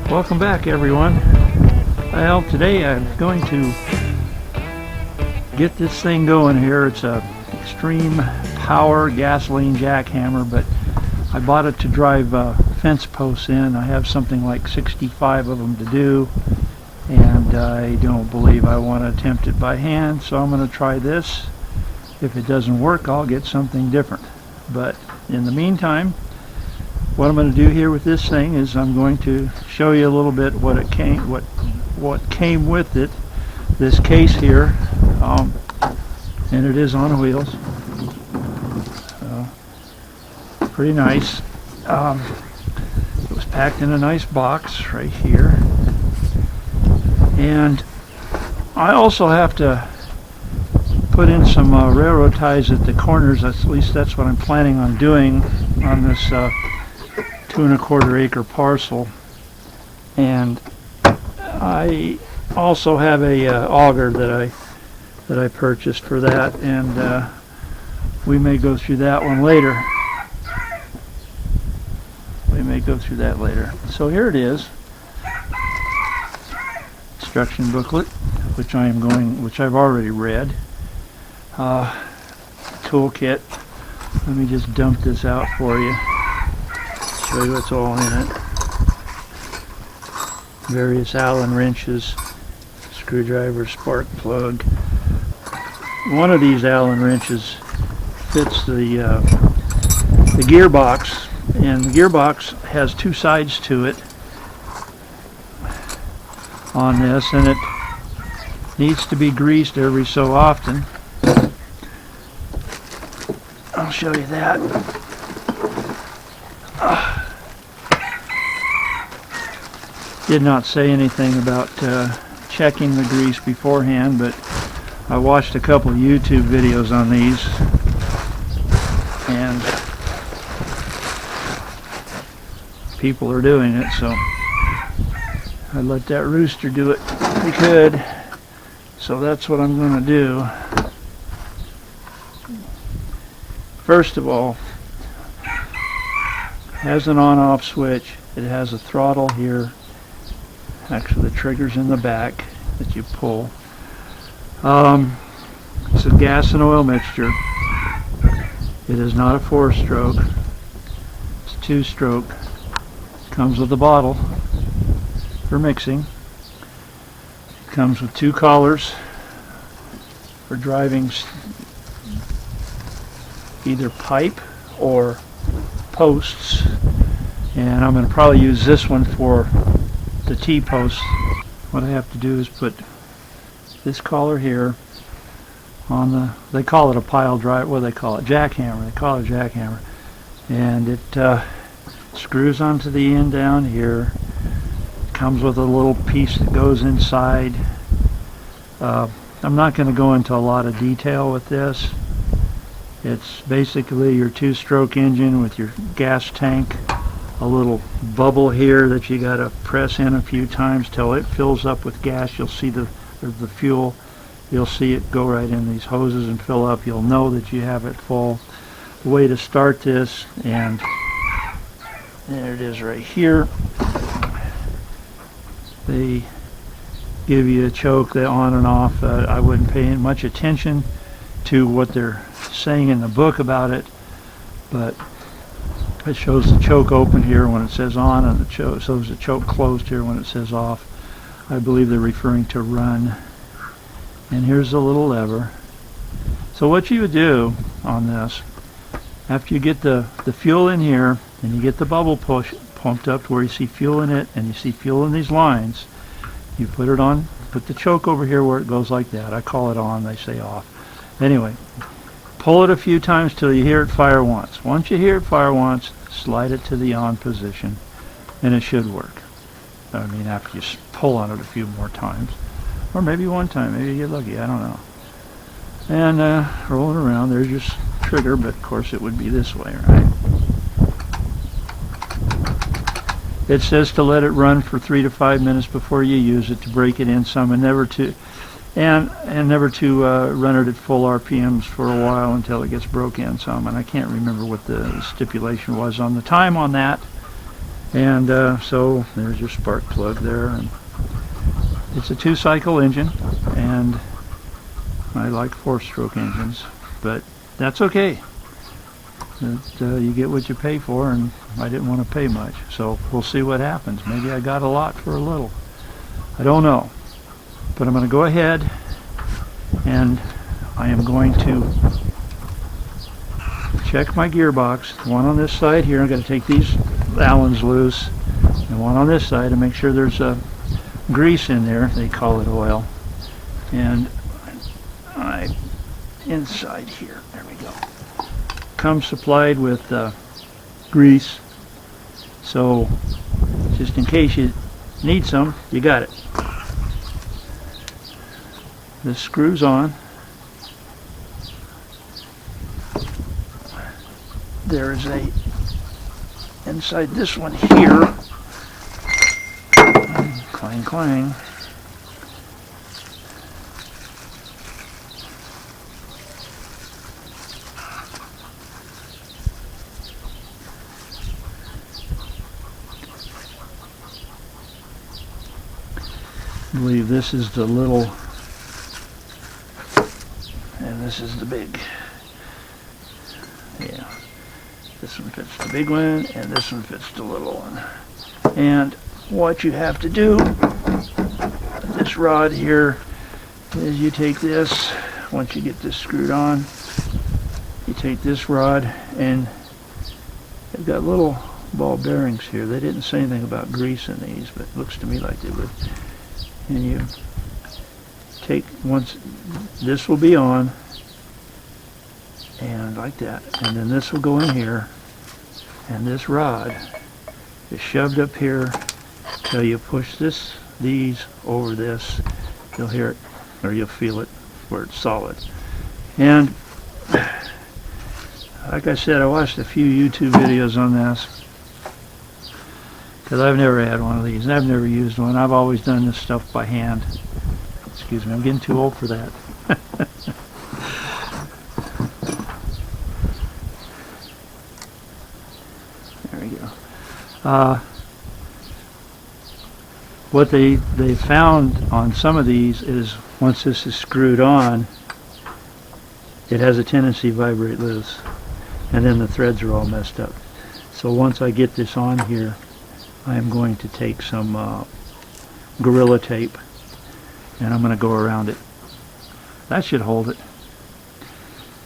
Welcome back, everyone. Well, today I'm going to get this thing going here. It's a extreme power gasoline jackhammer, but I bought it to drive fence posts in. I have something like 65 of them to do, and I don't believe I want to attempt it by hand, so I'm going to try this. If it doesn't work, I'll get something different. But in the meantime, what I'm going to do here with this thing is I'm going to show you a little bit what came with it. This case here, and it is on wheels. Pretty nice. It was packed in a nice box right here, and I also have to put in some railroad ties at the corners. At least that's what I'm planning on doing on this 2¼ acre parcel. And I also have a auger that I purchased for that, and we may go through that one later. So here it is, instruction booklet, which I've already read. Toolkit. Let me just dump this out for you. Show you what's all in it. Various Allen wrenches, screwdriver, spark plug. One of these Allen wrenches fits the gearbox, and the gearbox has two sides to it on this, and it needs to be greased every so often. I'll show you that. Did not say anything about checking the grease beforehand, but I watched a couple of YouTube videos on these, and people are doing it, so I let that rooster do it if he could. So that's what I'm going to do. First of all, it has an on-off switch. It has a throttle here. Actually, the trigger's in the back that you pull. It's a gas and oil mixture. It is not a 4-stroke. It's 2-stroke. Comes with a bottle for mixing. It comes with 2 collars for driving either pipe or posts, and I'm going to probably use this one for the T-post. What I have to do is put this collar here on the, they call it a pile drive, what do they call it? Jackhammer. They call it a jackhammer. And it screws onto the end down here. Comes with a little piece that goes inside. I'm not going to go into a lot of detail with this. It's basically your 2-stroke engine with your gas tank, a little bubble here that you got to press in a few times till it fills up with gas. You'll see the fuel. You'll see it go right in these hoses and fill up. You'll know that you have it full. The way to start this, and there it is right here. They give you a choke that on and off. I wouldn't pay much attention to what they're saying in the book about it, but it shows the choke open here when it says on, and it shows the choke closed here when it says off. I believe they're referring to run. And here's the little lever. So what you would do on this, after you get the fuel in here and you get the bubble pumped up to where you see fuel in it and you see fuel in these lines, you put it on, put the choke over here where it goes like that. I call it on, they say off. Anyway, pull it a few times till you hear it fire once. Once you hear it fire once, slide it to the on position, and it should work. I mean, after you pull on it a few more times, or maybe one time, maybe you get lucky, I don't know. And roll it around. There's your trigger, but of course it would be this way, right? It says to let it run for 3 to 5 minutes before you use it, to break it in some, and never to run it at full RPMs for a while until it gets broke in some. And I can't remember what the stipulation was on the time on that. And so there's your spark plug there, and it's a 2-cycle engine, and I like 4-stroke engines, but that's okay. You get what you pay for, and I didn't want to pay much, so we'll see what happens. Maybe I got a lot for a little. I don't know, but I'm going to go ahead and I am going to check my gearbox. One on this side here, I'm going to take these Allens loose, and one on this side to make sure there's grease in there. They call it oil. And inside here, there we go, comes supplied with grease, so just in case you need some, you got it. This screws on. There's a inside this one here, clang clang, I believe this is the little, and this is the big. Yeah, this one fits the big one, and this one fits the little one. And what you have to do, this rod here, is you take this, once you get this screwed on, you take this rod, and they've got little ball bearings here. They didn't say anything about grease in these, but it looks to me like they would. And you take, once this will be on, and like that, and then this will go in here, and this rod is shoved up here till you push these over this. You'll hear it, or you'll feel it where it's solid. And like I said, I watched a few YouTube videos on this, because I've never had one of these, and I've never used one. I've always done this stuff by hand. Excuse me, I'm getting too old for that. There we go. What they found on some of these is once this is screwed on, it has a tendency to vibrate loose, and then the threads are all messed up. So once I get this on here, I am going to take some Gorilla tape, and I'm going to go around it. That should hold it.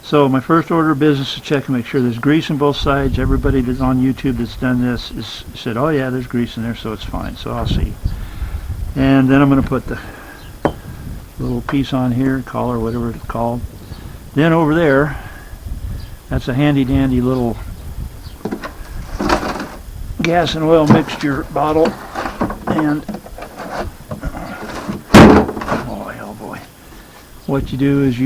So my first order of business is to check and make sure there's grease on both sides. Everybody that's on YouTube that's done this said, oh yeah, there's grease in there, so it's fine. So I'll see. And then I'm going to put the little piece on here, collar, whatever it's called. Then over there, that's a handy dandy little gas and oil mixture bottle, and oh boy, what you do is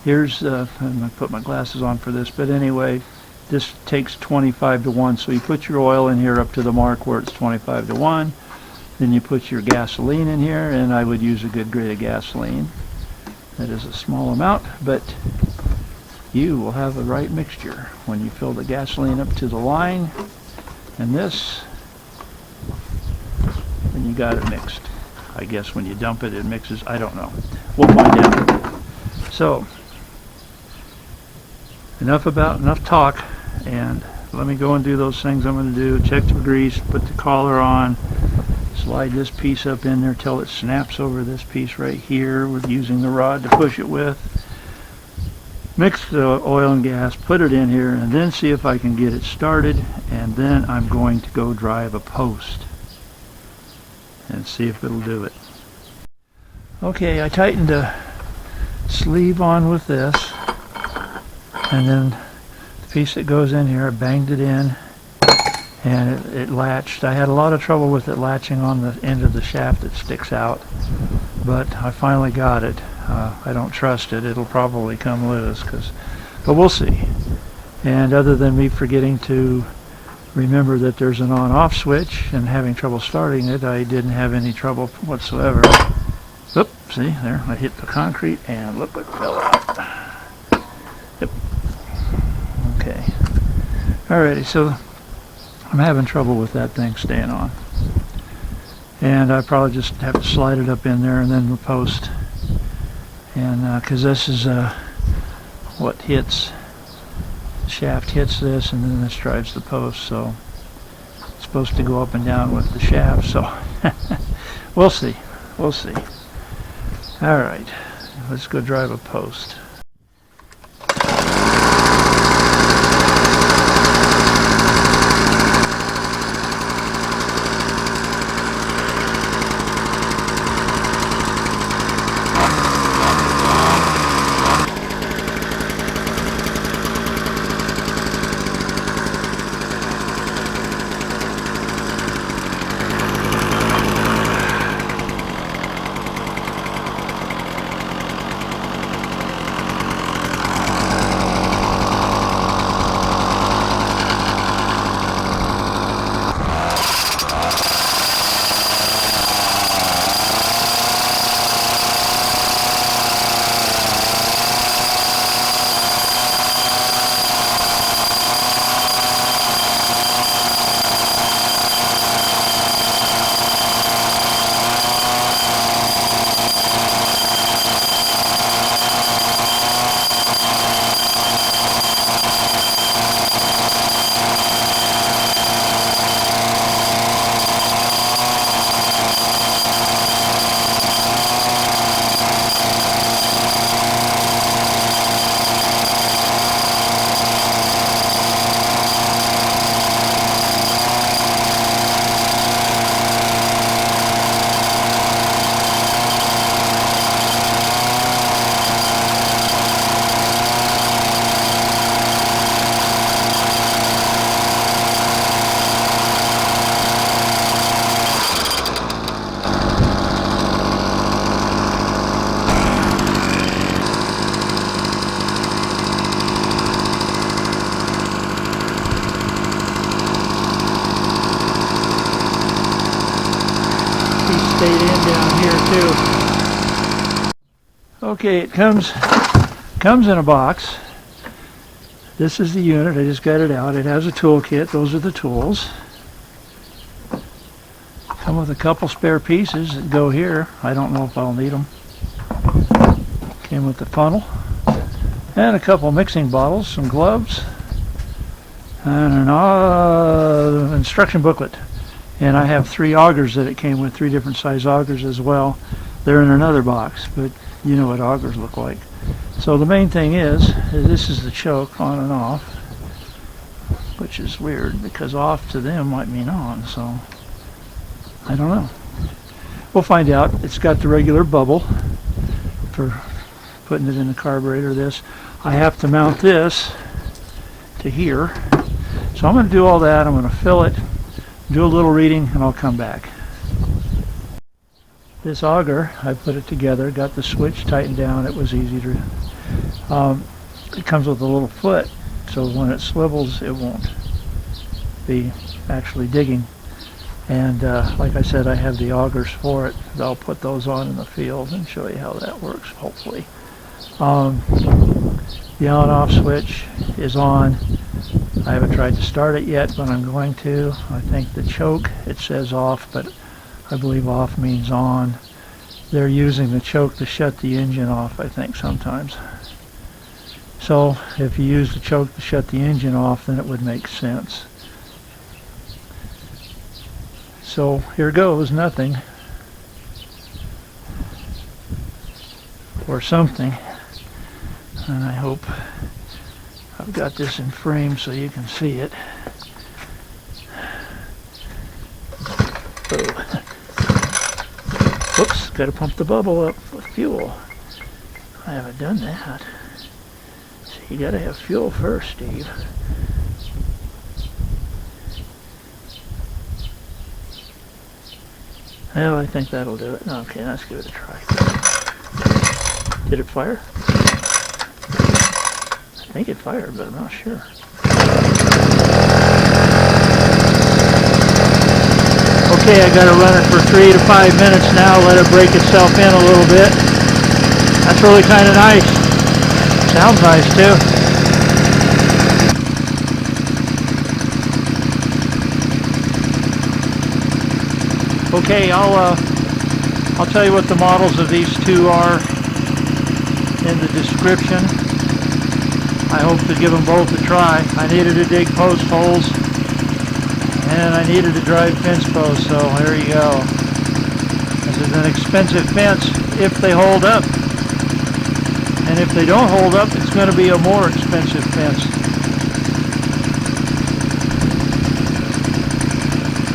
here's I'm going to put my glasses on for this, but anyway, this takes 25:1, so you put your oil in here up to the mark where it's 25:1, then you put your gasoline in here, and I would use a good grade of gasoline. That is a small amount, but you will have the right mixture when you fill the gasoline up to the line, and this, and you got it mixed. I guess when you dump it, it mixes. I don't know. We'll find out. So, enough talk, and let me go and do those things I'm going to do. Check the grease, put the collar on, slide this piece up in there till it snaps over this piece right here with using the rod to push it with. Mix the oil and gas, put it in here, and then see if I can get it started, and then I'm going to go drive a post and see if it'll do it. Okay, I tightened the sleeve on with this, and then the piece that goes in here, I banged it in, and it latched. I had a lot of trouble with it latching on the end of the shaft that sticks out, but I finally got it. I don't trust it. It'll probably come loose, but we'll see. And other than me forgetting to remember that there's an on-off switch and having trouble starting it, I didn't have any trouble whatsoever. Oop, see, there, I hit the concrete and look what fell out. Yep. Okay. Alrighty, so I'm having trouble with that thing staying on. And I probably just have to slide it up in there and then the post. And because this is what hits, the shaft hits this and then this drives the post, so it's supposed to go up and down with the shaft, so we'll see. We'll see. Alright, let's go drive a post. Stayed in down here too. Okay, it comes in a box. This is the unit. I just got it out. It has a toolkit. Those are the tools. Come with a couple spare pieces that go here. I don't know if I'll need them. Came with the funnel and a couple mixing bottles, some gloves, and an instruction booklet. And I have 3 augers that it came with, 3 different size augers as well. They're in another box, but you know what augers look like. So the main thing is this is the choke on and off, which is weird because off to them might mean on, so I don't know. We'll find out. It's got the regular bubble for putting it in the carburetor. This, I have to mount this to here. So I'm going to do all that. I'm going to fill it, do a little reading, and I'll come back. This auger, I put it together, got the switch tightened down. It was easy to, it comes with a little foot, so when it swivels it won't be actually digging. And like I said, I have the augers for it. I'll put those on in the field and show you how that works, hopefully. The on-off switch is on. I haven't tried to start it yet, but I'm going to. I think the choke, it says off, but I believe off means on. They're using the choke to shut the engine off, I think, sometimes. So if you use the choke to shut the engine off, then it would make sense. So here goes, nothing. Or something. And I hope I've got this in frame so you can see it. Oh. Whoops, gotta pump the bubble up with fuel. I haven't done that. So you gotta have fuel first, Steve. Well, I think that'll do it. Okay, let's give it a try. Did it fire? I think it fired, but I'm not sure. Okay, I got to run it for 3 to 5 minutes now, let it break itself in a little bit. That's really kind of nice. Sounds nice too. Okay, I'll tell you what the models of these two are in the description. I hope to give them both a try. I needed to dig post holes and I needed to drive fence posts, so there you go. This is an expensive fence if they hold up. And if they don't hold up, it's going to be a more expensive fence.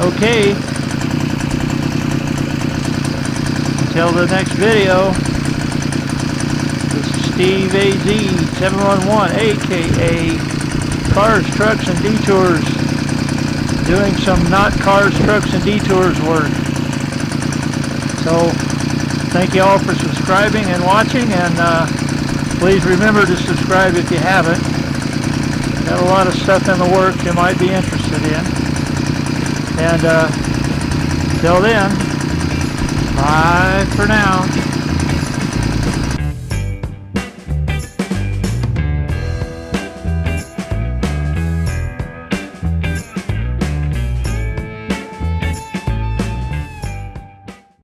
Okay. Until the next video, this is Steve AZ711, aka Cars, Trucks, and Detours, doing some not Cars, Trucks, and Detours work. So, thank you all for subscribing and watching, and please remember to subscribe if you haven't. Got a lot of stuff in the works you might be interested in. And till then, bye for now.